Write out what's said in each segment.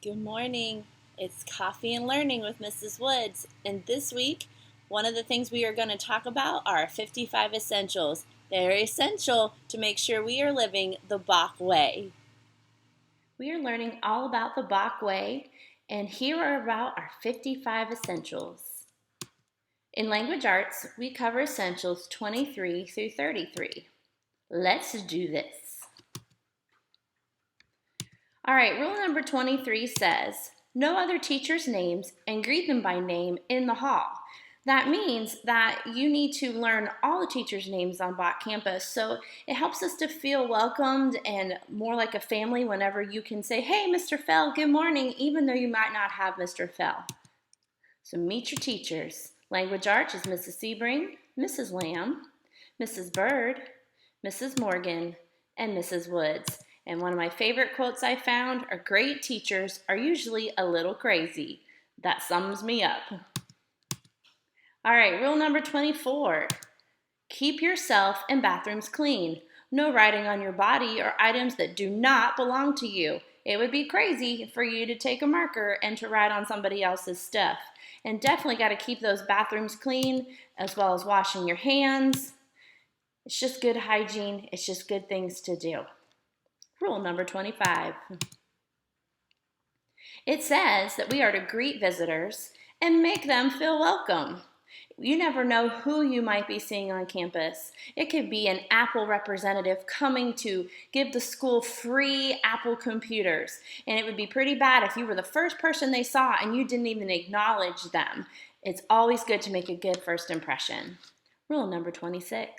Good morning. It's Coffee and Learning with Mrs. Woods. And this week, one of the things we are going to talk about are 55 essentials. They're essential to make sure we are living the Bok Way. We are learning all about the Bok Way, and here are about our 55 essentials. In language arts, we cover essentials 23 through 33. Let's do this. All right, rule number 23 says, know other teachers' names and greet them by name in the hall. That means that you need to learn all the teachers' names on Bok campus, so it helps us to feel welcomed and more like a family whenever you can say, hey, Mr. Fell, good morning, even though you might not have Mr. Fell. So meet your teachers. Language arts is Mrs. Sebring, Mrs. Lamb, Mrs. Bird, Mrs. Morgan, and Mrs. Woods. And one of my favorite quotes I found are great teachers are usually a little crazy. That sums me up. All right, rule number 24. Keep yourself and bathrooms clean. No writing on your body or items that do not belong to you. It would be crazy for you to take a marker and to write on somebody else's stuff. And definitely got to keep those bathrooms clean as well as washing your hands. It's just good hygiene. It's just good things to do. Rule number 25. It says that we are to greet visitors and make them feel welcome. You never know who you might be seeing on campus. It could be an Apple representative coming to give the school free Apple computers. And it would be pretty bad if you were the first person they saw and you didn't even acknowledge them. It's always good to make a good first impression. Rule number 26.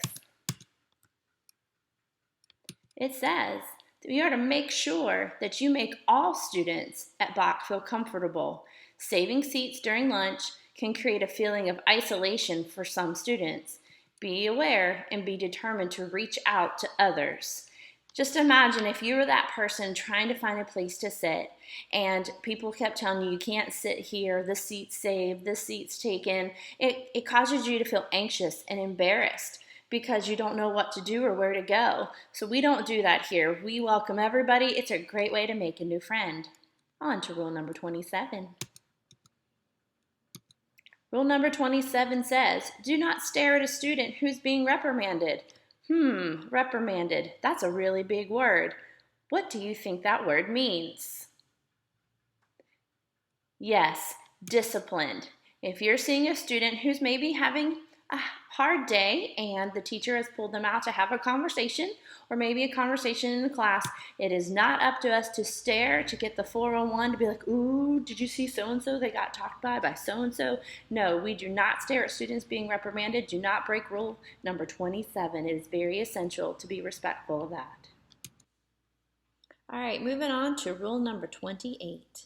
It says that you are to make sure that you make all students at Bok feel comfortable. Saving seats during lunch can create a feeling of isolation for some students. Be aware and be determined to reach out to others. Just imagine if you were that person trying to find a place to sit and people kept telling you, you can't sit here, this seat's saved, this seat's taken. It causes you to feel anxious and embarrassed because you don't know what to do or where to go. So we don't do that here. We welcome everybody. It's a great way to make a new friend. On to rule number 27. Rule number 27 says, do not stare at a student who's being reprimanded. Reprimanded. That's a really big word. What do you think that word means? Yes, disciplined. If you're seeing a student who's maybe having a hard day and the teacher has pulled them out to have a conversation or maybe a conversation in the class, it is not up to us to stare, to get the 401, to be like, ooh, did you see so-and-so? They got talked by so-and-so. No, we do not stare at students being reprimanded. Do not break rule number 27. It is very essential to be respectful of that. All right, moving on to rule number 28.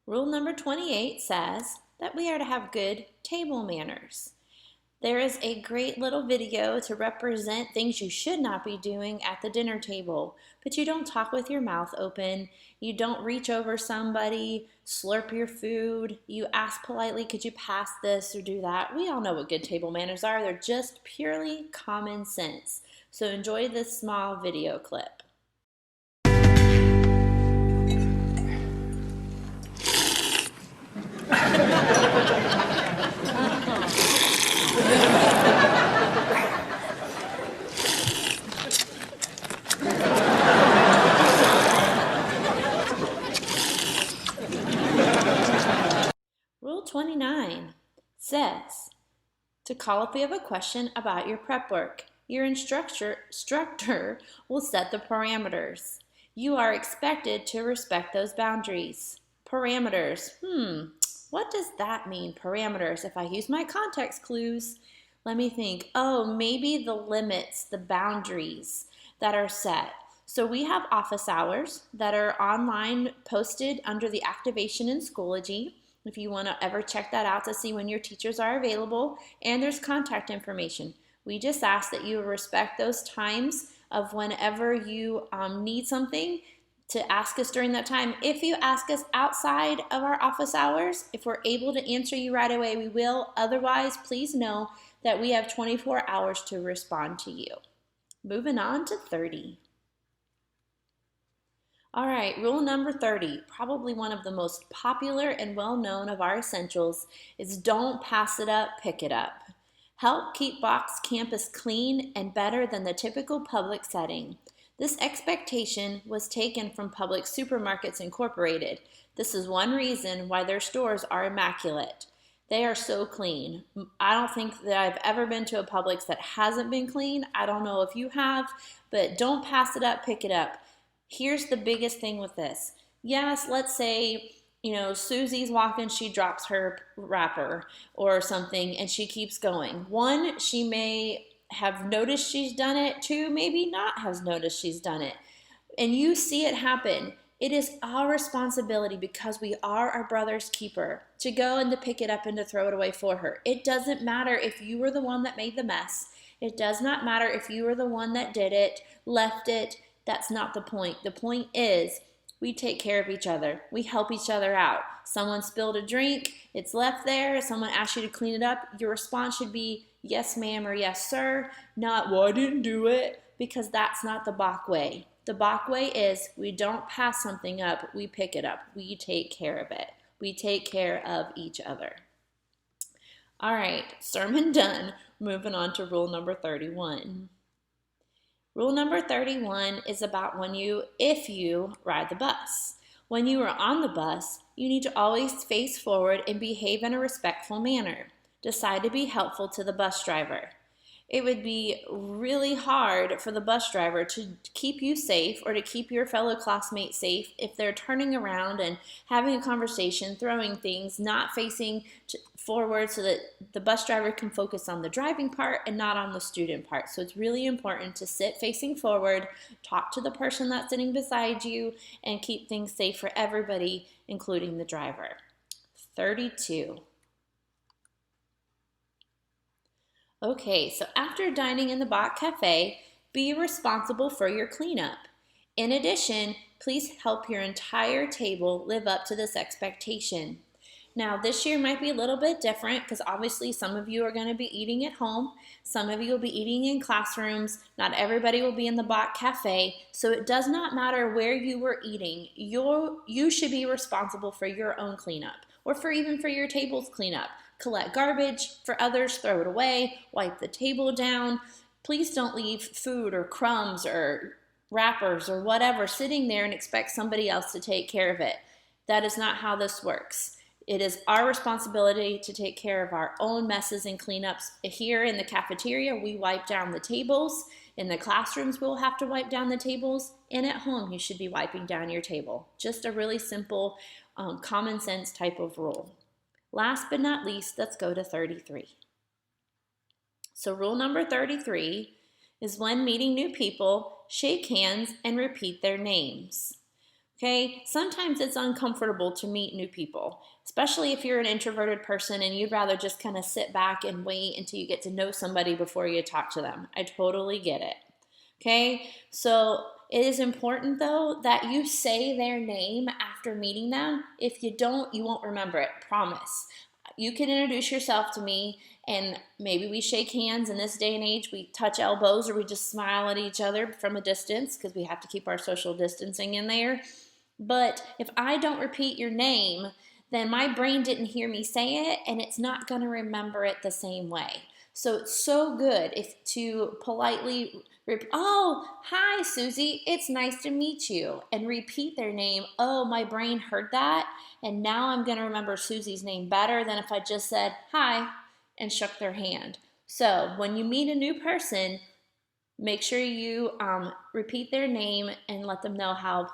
Rule number 28 says that we are to have good table manners. There is a great little video to represent things you should not be doing at the dinner table, but you don't talk with your mouth open, you don't reach over somebody, slurp your food, you ask politely, could you pass this or do that? We all know what good table manners are. They're just purely common sense. So enjoy this small video clip. Rule 29 says to call if you have a question about your prep work. Your instructor will set the parameters. You are expected to respect those boundaries. Parameters. What does that mean, parameters? If I use my context clues, let me think. Oh, maybe the limits, the boundaries that are set. So we have office hours that are online posted under the Activation in Schoology, if you want to ever check that out to see when your teachers are available, and there's contact information. We just ask that you respect those times of whenever you need something to ask us during that time. If you ask us outside of our office hours, if we're able to answer you right away, we will. Otherwise, please know that we have 24 hours to respond to you. Moving on to 30. All right, rule number 30, probably one of the most popular and well-known of our essentials, is don't pass it up, pick it up. Help keep Bok's campus clean and better than the typical public setting. This expectation was taken from Public Supermarkets Incorporated. This is one reason why their stores are immaculate. They are so clean. I don't think that I've ever been to a Publix that hasn't been clean. I don't know if you have, but don't pass it up, pick it up. Here's the biggest thing with this. Yes, let's say, Susie's walking, she drops her wrapper or something, and she keeps going. One, she may have noticed she's done it. Two, maybe not has noticed she's done it. And you see it happen. It is our responsibility, because we are our brother's keeper, to go and to pick it up and to throw it away for her. It doesn't matter if you were the one that made the mess. It does not matter if you were the one that did it, left it. That's not the point. The point is we take care of each other. We help each other out. Someone spilled a drink, it's left there, someone asked you to clean it up. Your response should be yes, ma'am, or yes, sir, not, well, I didn't do it, because that's not the Bok way. The Bok way is we don't pass something up, we pick it up. We take care of it. We take care of each other. All right, sermon done. Moving on to rule number 31. Rule number 31 is about if you ride the bus. When you are on the bus, you need to always face forward and behave in a respectful manner. Decide to be helpful to the bus driver. It would be really hard for the bus driver to keep you safe or to keep your fellow classmates safe if they're turning around and having a conversation, throwing things, not facing forward, so that the bus driver can focus on the driving part and not on the student part. So it's really important to sit facing forward, talk to the person that's sitting beside you, and keep things safe for everybody, including the driver. 32. Okay, so after dining in the Bok Cafe, be responsible for your cleanup. In addition, please help your entire table live up to this expectation. Now, this year might be a little bit different, because obviously some of you are going to be eating at home. Some of you will be eating in classrooms. Not everybody will be in the Bok Cafe. So it does not matter where you were eating. You should be responsible for your own cleanup, or even for your table's cleanup. Collect garbage for others, throw it away, wipe the table down. Please don't leave food or crumbs or wrappers or whatever sitting there and expect somebody else to take care of it. That is not how this works. It is our responsibility to take care of our own messes and cleanups. Here in the cafeteria, we wipe down the tables. In the classrooms, we'll have to wipe down the tables. And at home, you should be wiping down your table. Just a really simple, common sense type of rule. Last but not least, let's go to 33. So rule number 33 is when meeting new people, shake hands and repeat their names. Okay, sometimes it's uncomfortable to meet new people, especially if you're an introverted person and you'd rather just kind of sit back and wait until you get to know somebody before you talk to them. I totally get it. Okay, so it is important, though, that you say their name after meeting them. If you don't, you won't remember it, promise. You can introduce yourself to me, and maybe we shake hands. In this day and age, we touch elbows, or we just smile at each other from a distance, because we have to keep our social distancing in there. But if I don't repeat your name, then my brain didn't hear me say it, and it's not going to remember it the same way. So it's so good to politely oh, hi, Susie, it's nice to meet you, and repeat their name. Oh, my brain heard that, and now I'm going to remember Susie's name better than if I just said hi and shook their hand. So when you meet a new person, make sure you repeat their name and let them know how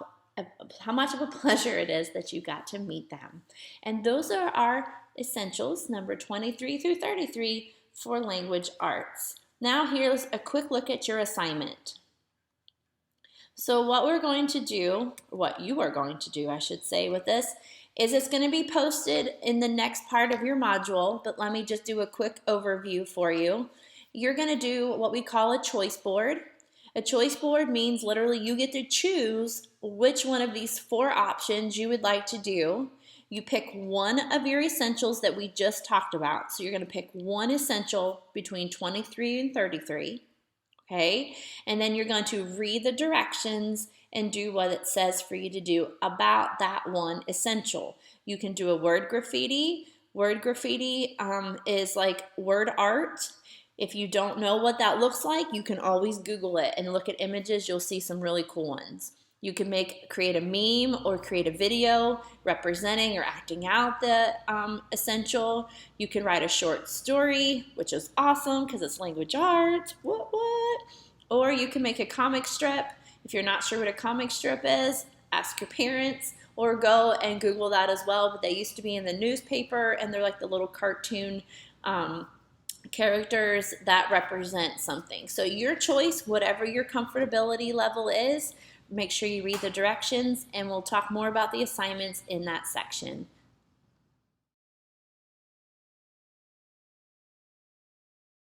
much of a pleasure it is that you got to meet them. And those are our essentials, number 23 through 33, for language arts. Now here's a quick look at your assignment. So what you are going to do, I should say, with this, is it's going to be posted in the next part of your module, but let me just do a quick overview for you. You're going to do what we call a choice board. A choice board means literally you get to choose which one of these 4 options you would like to do. You pick one of your essentials that we just talked about. So you're going to pick one essential between 23 and 33, okay? And then you're going to read the directions and do what it says for you to do about that one essential. You can do a word graffiti. Word graffiti is like word art. If you don't know what that looks like, you can always Google it and look at images. You'll see some really cool ones. You can create a meme or create a video representing or acting out the essential. You can write a short story, which is awesome because it's language arts. What? Or you can make a comic strip. If you're not sure what a comic strip is, ask your parents or go and Google that as well. But they used to be in the newspaper, and they're like the little cartoon characters that represent something. So your choice, whatever your comfortability level is, make sure you read the directions, and we'll talk more about the assignments in that section.